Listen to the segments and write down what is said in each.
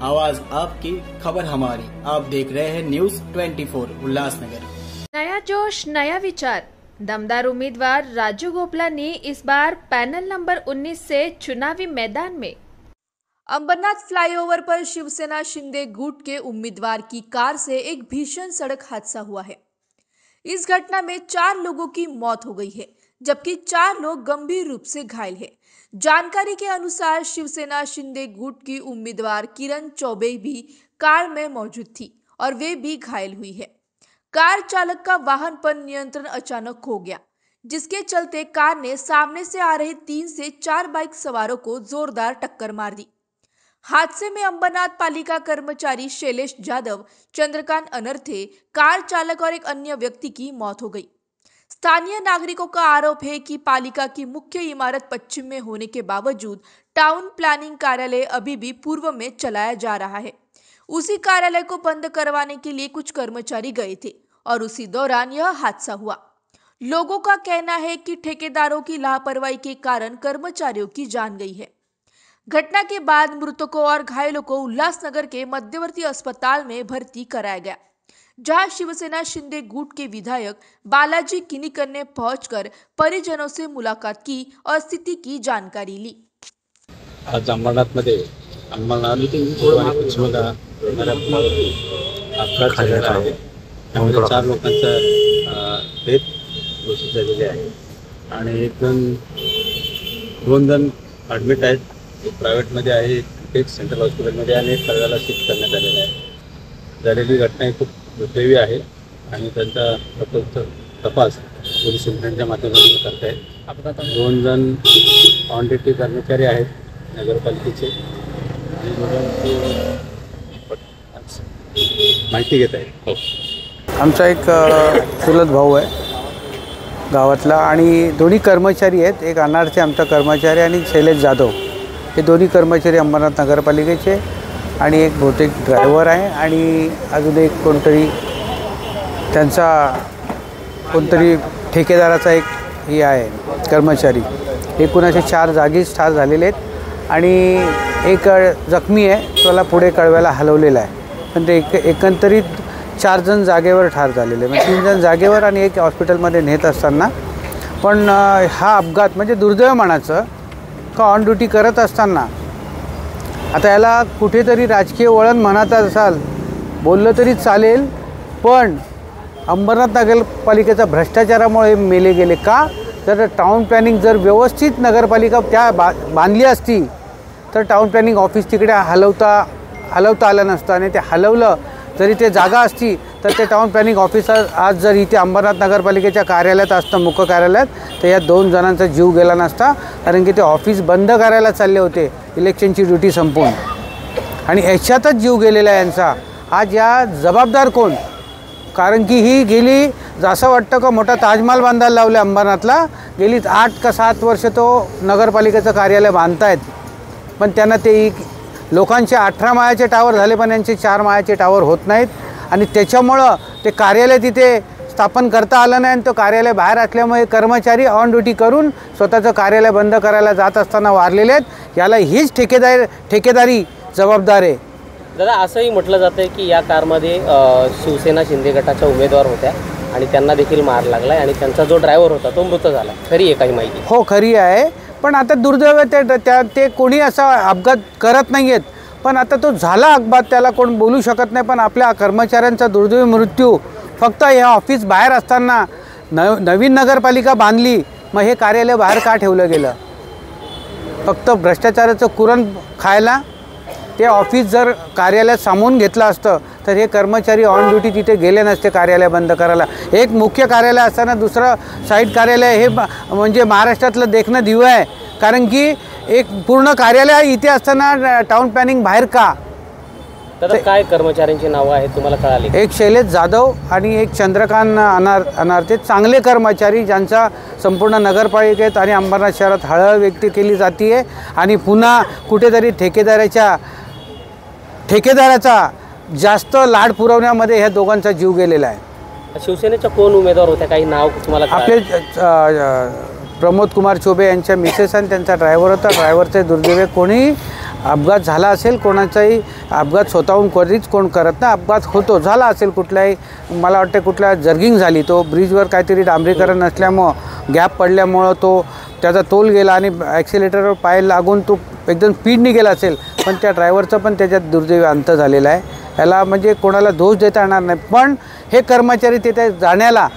आवाज आपकी, खबर हमारी। आप देख रहे हैं न्यूज 24 उल्लासनगर। नया जोश, नया विचार। दमदार उम्मीदवार राजू गोपलानी इस बार पैनल नंबर 19 से चुनावी मैदान में। अंबरनाथ फ्लाईओवर पर शिवसेना शिंदे गुट के उम्मीदवार की कार से एक भीषण सड़क हादसा हुआ है। इस घटना में 4 लोगों की मौत हो गई है, जबकि 4 लोग गंभीर रूप से घायल हैं। जानकारी के अनुसार शिवसेना शिंदे गुट की उम्मीदवार किरण चौबे भी कार में मौजूद थी और वे भी घायल हुई है। कार चालक का वाहन पर नियंत्रण अचानक खो गया, जिसके चलते कार ने सामने से आ रहे 3 से 4 बाइक सवारों को जोरदार टक्कर मार दी। हादसे में अंबरनाथ पालिका कर्मचारी शैलेश जाधव, चंद्रकांत अनर्थे, कार चालक और एक अन्य व्यक्ति की मौत हो गई। स्थानीय नागरिकों का आरोप है कि पालिका की मुख्य इमारत पश्चिम में होने के बावजूद टाउन प्लानिंग कार्यालय अभी भी पूर्व में चलाया जा रहा है। उसी कार्यालय को बंद करवाने के लिए कुछ कर्मचारी गए थे और उसी दौरान यह हादसा हुआ। लोगों का कहना है कि ठेकेदारों की लापरवाही के कारण कर्मचारियों की जान गई है। घटना के बाद मृतकों और घायलों को उल्लासनगर के मध्यवर्ती अस्पताल में भर्ती कराया गया, जहां शिवसेना शिंदे गुट के विधायक बालाजी किनीकर ने पहुंचकर परिजनों से मुलाकात की और स्थिति की जानकारी ली। आज अंबरनाथमध्ये अपघात झालेला आहे, त्यामध्ये 4 लोकांचा डेथ घोषित झालेली आहे आणि 2 जण ॲडमिट आहेत। एक प्रायव्हेटमध्ये आहे, एक सेंट्रल हॉस्पिटलमध्ये आणि एक कळव्याला शिफ्ट करण्यात आलेला आहे। झालेली घटना ही खूप दुर्दैवी आहे आणि त्यांचा तपास पोलीस यंत्रणेच्या माध्यमातून करत आहेत। 2 जण ऑन ड्युटी कर्मचारी आहेत नगरपालिकेचे आणि 2 जण माहिती घेत आहेत। हो, आमचा एक चुलत भाऊ आहे गावातला आणि दोन्ही कर्मचारी आहेत। एक अनारचे आमचा कर्मचारी आणि शैलेश जाधव, हे दोन्ही कर्मचारी अंबरनाथ नगरपालिकेचे आणि एक बहुतेक ड्रायव्हर आहे आणि अजून एक कोणतरी त्यांचा कोणतरी ठेकेदाराचा एक हे आहे कर्मचारी। एकूण 4 जागीच ठार झालेले आहेत आणि एक जखमी आहे, त्याला पुढे कळव्याला हलवलेला आहे। पण ते एकंदरीत 4 जण जागेवर ठार झालेले, म्हणजे 3 जण जागेवर आणि एक हॉस्पिटलमध्ये नेत असताना। पण हा अपघात म्हणजे दुर्दैव म्हणायचं का ऑन ड्युटी करत असताना। आता याला कुठेतरी राजकीय वळण म्हणत असाल, बोललं तरी चालेल, पण अंबरनाथ नगरपालिकेचा भ्रष्टाचारामुळे मेले गेले का? जर टाउन प्लॅनिंग जर व्यवस्थित नगरपालिका त्या बांधली असती तर टाउन प्लॅनिंग ऑफिस तिकडे हलवता आलं नसतं आणि ते हलवलं जरी ते जागा असती तर ते टाउन प्लॅनिंग ऑफिसर आज जर इथे अंबरनाथ नगरपालिकेच्या कार्यालयात असतं, मुख्य कार्यालयात, तर या 2 जणांचा जीव गेला नसता, कारण की ते ऑफिस बंद करायला चालले होते इलेक्शनची ड्युटी संपवून आणि याच्यातच जीव गेलेला आहे यांचा। आज या जबाबदार कोण? कारण की ही गेली असं वाटतं का मोठा ताजमहल बांधायला लावले अंबरनाथला, गेली 8 का 7 वर्ष तो नगरपालिकेचं कार्यालय बांधतायत, पण त्यांना ते लोकांचे 18 माळ्याचे टावर झाले पण यांचे 4 माळ्याचे टावर होत नाहीत आणि त्याच्यामुळं ते कार्यालय तिथे स्थापन करता आलं नाही आणि तो कार्यालय बाहेर असल्यामुळे कर्मचारी ऑन ड्युटी करून स्वतःचं कार्यालय बंद करायला जात असताना वारलेले आहेत। याला हीच ठेकेदारी जबाबदार आहे। दादा, असंही म्हटलं जातं आहे की या कारमध्ये शिवसेना शिंदे गटाच्या उमेदवार होत्या आणि त्यांना देखील मार लागला आणि त्यांचा जो ड्रायव्हर होता तो मृत झाला, खरी आहे काही माहिती? हो, खरी आहे, पण आता दुर्दैव ते कोणी असा अपघात करत नाही आहेत, पण आता तो झाला अपघात, त्याला कोण बोलू शकत नाही। पण आपल्या कर्मचाऱ्यांचा दुर्दैवी मृत्यू फक्त या ऑफिस बाहेर असताना नवीन नगरपालिका बांधली, मग हे कार्यालय बाहेर का ठेवलं गेलं? फक्त भ्रष्टाचाराचं कुरण खायला। ते ऑफिस जर कार्यालयात सामावून घेतलं असतं तर हे कर्मचारी ऑन ड्युटी तिथे गेले नसते कार्यालय बंद करायला। एक मुख्य कार्यालय असताना दुसरं साईड कार्यालय हे म्हणजे महाराष्ट्रातलं देखणं दिवं आहे, कारण की एक पूर्ण कार्यालय इथे असताना टाउन प्लॅनिंग बाहेर का? तर काय कर्मचाऱ्यांची नावं आहेत तुम्हाला कळाली? एक शैलेश जाधव आणि एक चंद्रकांत अनारथे, चांगले कर्मचारी ज्यांचा संपूर्ण नगरपालिकेत आणि अंबरनाथ शहरात हळहळ व्यक्त केली जाते आहे आणि पुन्हा कुठेतरी ठेकेदाराचा जास्त लाड पुरवण्यामध्ये ह्या दोघांचा जीव गेलेला आहे। शिवसेनेच्या कोण उमेदवार होत्या, काही नाव तुम्हाला? आपले प्रमोद कुमार चौबे यांच्या मिसेस आणि त्यांचा ड्रायव्हर होता। ड्रायव्हरचे दुर्दैव कोणी अपघात झाला असेल, कोणाचाही अपघात स्वतःहून कधीच कोण करत नाही, अपघात होतो, झाला असेल कुठलाही, मला वाटतं कुठल्या जर्गिंग झाली, तो ब्रिजवर काहीतरी डांबरीकरण नसल्यामुळं गॅप पडल्यामुळं तो त्याचा तोल गेला आणि ॲक्सिलेटरवर पाय लागून तो एकदम स्पीडने गेला असेल, पण त्या ड्रायव्हरचा पण त्याच्यात दुर्दैवी अंत झालेला आहे. याला म्हणजे कोणाला दोष देता येणार नाही, पण हे कर्मचारी तिथे जाण्याला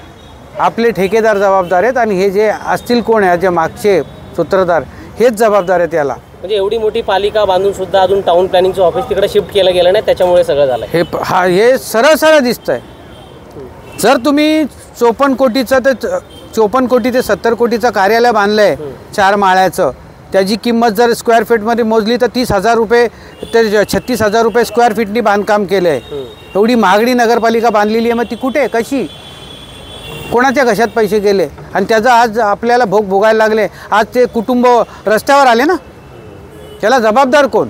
आपले ठेकेदार जबाबदार आहेत आणि हे जे असतील कोण आहे जे मागचे सूत्रधार हेच जबाबदार आहेत याला. म्हणजे एवढी मोठी पालिका बांधून सुद्धा अजून टाउन प्लॅनिंगचं ऑफिस तिकडे शिफ्ट केलं गेलं नाही, त्याच्यामुळे सगळं झालं हे सरळ सरळ दिसतंय. जर तुम्ही 54 कोटीचं ते 54 कोटी ते 70 कोटीचं कार्यालय बांधलं आहे 4 माळ्याचं, त्याची किंमत जर स्क्वेअर फीटमध्ये मोजली तर 30,000 रुपये ते 36,000 रुपये स्क्वेअर फीटनी बांधकाम केलं आहे. एवढी महागडी नगरपालिका बांधलेली आहे, मग ती कुठे, कशी, कोणाच्या कशात पैसे गेले आणि त्याचा आज आपल्याला भोग भोगायला लागले. आज ते कुटुंब रस्त्यावर आले ना, त्याला जबाबदार कोण?